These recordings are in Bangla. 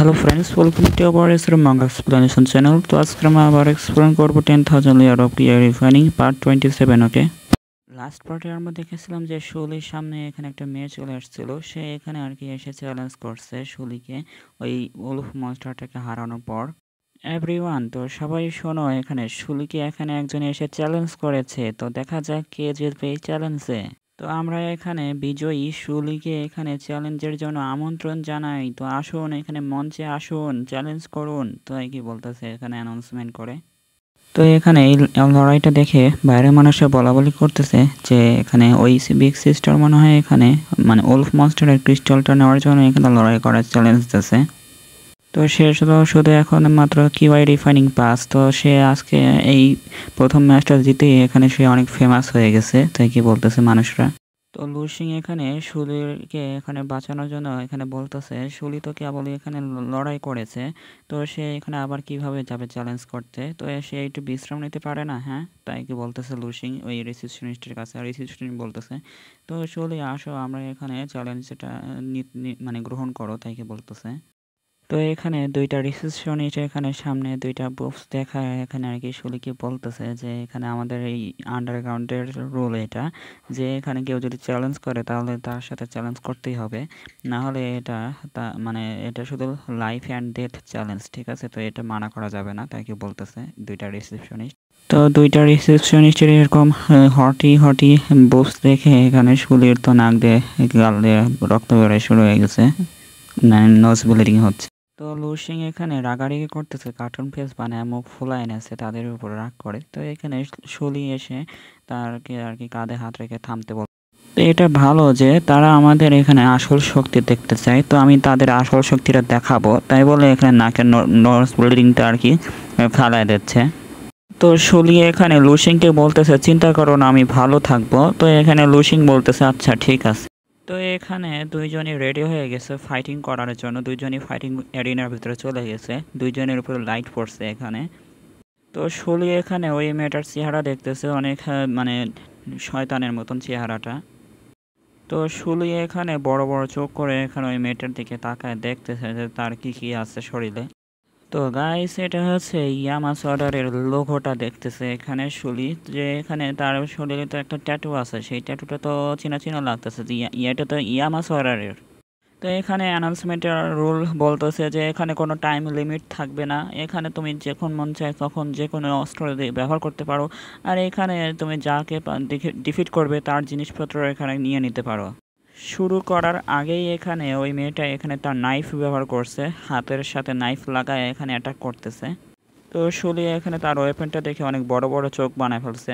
Hello friends, welcome to our SR Manga Explanation channel. তো আজকে আমরা আবার এক্সপ্লেন করব 10,000 layer of clear refining part 27, okay? Last পার্টে আমরা দেখেছিলাম যে শুলির সামনে এখানে একটা মেয়ে চলে আসছিল। সে এখানে আর কি এসে চ্যালেঞ্জ করছে শুলিকে ওই উলফ মনস্টারটাকে হারানোর পর। এভরিওয়ান, তো সবাই শোনো, এখানে শুলিকে এখানে একজন এসে চ্যালেঞ্জ করেছে। তো দেখা যাক কে জিতবে এই চ্যালেঞ্জে। তো আমরা এখানে বিজয়ী শুলিকে এখানে চ্যালেঞ্জের জন্য আমন্ত্রণ জানাই। তো আসুন, এখানে মঞ্চে আসুন, চ্যালেঞ্জ করুন। তো এই কি বলতেছে এখানে অ্যানাউন্সমেন্ট করে। তো এখানে এই লড়াইটা দেখে বাইরের মানুষরা বলাবলি করতেছে যে এখানে ওই বিগ সিস্টার মনে হয় এখানে মানে উলফ মনস্টারের ক্রিস্টালটা নেওয়ার জন্য এখানে লড়াই করার চ্যালেঞ্জ দিতেছে। তো সে শুধু এখন মাত্র কিওয়াই রিফাইনিং পাস। তো সে আজকে এই প্রথম ম্যাচটা জিতেই এখানে সে অনেক ফেমাস হয়ে গেছে, তাই কি বলতেছে মানুষরা। তো লুসিং এখানে শুলিকে এখানে বাঁচানোর জন্য এখানে বলতেছে শুলি তো কেবল এখানে লড়াই করেছে, তো সে এখানে আবার কিভাবে যাবে চ্যালেঞ্জ করতে। তো সে একটু বিশ্রাম নিতে পারে না, হ্যাঁ, তাই কি বলতেছে লুসিং ওই রিসিপশনিস্টের কাছে। আর রিসিপশনিস্ট বলতেছে তো শুলি আসো, আমরা এখানে চ্যালেঞ্জটা মানে গ্রহণ করো, তাই কি বলতেছে। তো এখানে দুইটা রিসেপশনিস্ট এখানে সামনে দুইটা বুকস দেখা এখানে আর কি শুলিকে বলতেছে যে এখানে আমাদের এই আন্ডারগ্রাউন্ডের রুল এটা, যে এখানে কেউ যদি চ্যালেঞ্জ করে তাহলে তার সাথে চ্যালেঞ্জ করতেই হবে, না হলে এটা মানে এটা শুধু লাইফ অ্যান্ড ডেথ চ্যালেঞ্জ, ঠিক আছে। তো এটা মানা করা যাবে না, তাই কি বলতেছে দুইটা রিসেপশনিস্ট। তো দুইটা রিসেপশনিস্টের এরকম হটি বুকস দেখে এখানে শুলির তো নাক দিয়ে গাল দিয়ে রক্ত বেরোয় শুরু হয়ে গেছে, নোজ ব্লিডিং হচ্ছে। তো লুসিং এখানে রাগারাগি করতেছে, কার্টুন ফেস বানায় মুখ ফুলায় এনেছে, তাদের উপর রাগ করে। তো এখানে শুলি এসে তারকে আর কি কাঁধে হাত রেখে থামতে বল। তো এটা ভালো যে তারা আমাদের এখানে আসল শক্তি দেখতে চায়, তো আমি তাদের আসল শক্তিটা দেখাবো, তাই বলে এখানে নাকের নোজ ব্লিডিংটা আর কি ফেলায় দিচ্ছে। তো শুলি এখানে লুসিংকে বলতেছে চিন্তা করো না, আমি ভালো থাকবো। তো এখানে লুসিং বলতেছে আচ্ছা ঠিক আছে। তো এখানে দুইজনই রেডি হয়ে গেছে ফাইটিং করার জন্য, দুইজনই ফাইটিং এরিনার ভিতরে চলে গেছে, দুইজনের উপরে লাইট পড়ছে এখানে। তো শুলি এখানে ওই মেয়েটার চেহারা দেখতেছে অনেক মানে শয়তানের মতন চেহারাটা। তো শুলি এখানে বড় বড় চোখ করে এখানে ওই মেয়েটার দিকে তাকায় দেখতেছে যে তার কি কি আছে শরীরে। তো গাইস, এটা হচ্ছে ইয়ামাস অর্ডারের লোগোটা দেখতেছে এখানে শুলি, যে এখানে তার শরীরে তো একটা ট্যাটু আছে, সেই ট্যাটুটা তো চেনা চেনা লাগতেছে যে এটা তো ইয়ামাস অর্ডারের। তো এখানে অ্যানাউন্সমেন্টের রুল বলতেছে যে এখানে কোনো টাইম লিমিট থাকবে না, এখানে তুমি যখন মন চায় তখন যে কোনো অস্ত্র ব্যবহার করতে পারো, আর এখানে তুমি যাকে ডিফিট করবে তার জিনিসপত্র এখানে নিয়ে নিতে পারো। শুরু করার আগেই এখানে ওই মেয়েটা এখানে তার নাইফ ব্যবহার করছে, হাতের সাথে নাইফ লাগায় এখানে অ্যাটাক করতেছে। তো শুলি এখানে তার ওয়েপনটা দেখে অনেক বড় বড় চোখ বানায় ফেলছে।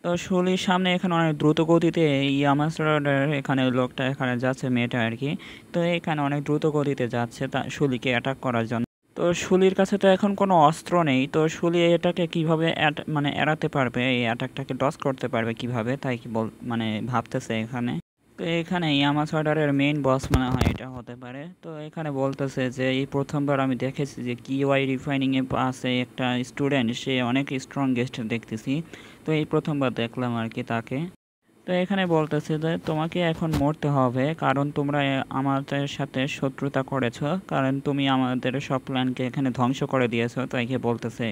তো শুলির সামনে এখানে অনেক দ্রুত গতিতে ইয়ামাস্টারের এখানে লোকটা এখানে যাচ্ছে, মেয়েটা আর কি। তো এখানে অনেক দ্রুত গতিতে যাচ্ছে তা শুলিকে অ্যাটাক করার জন্য। তো শুলির কাছে তো এখন কোনো অস্ত্র নেই, তো শুলি এটাকে কিভাবে মানে এড়াতে পারবে, এই অ্যাটাকটাকে ডজ করতে পারবে কিভাবে, তাই কি মানে ভাবতেছে এখানে। তো এখানে ইয়ামাস অর্ডারের মেইন বস মনে হয় এটা হতে পারে। তো এখানে বলতেছে যে এই প্রথমবার আমি দেখেছি যে কিওয়াই রিফাইনিংয়ে আছে একটা স্টুডেন্ট, সে অনেক স্ট্রংগেস্ট দেখতেছি, তো এই প্রথমবার দেখলাম আর কি তাকে। তো এখানে বলতেছে যে তোমাকে এখন মরতে হবে, কারণ তোমরা আমাদের সাথে শত্রুতা করেছো, কারণ তুমি আমাদের সব প্ল্যানকে এখানে ধ্বংস করে দিয়েছো, তাই কি বলতেছে।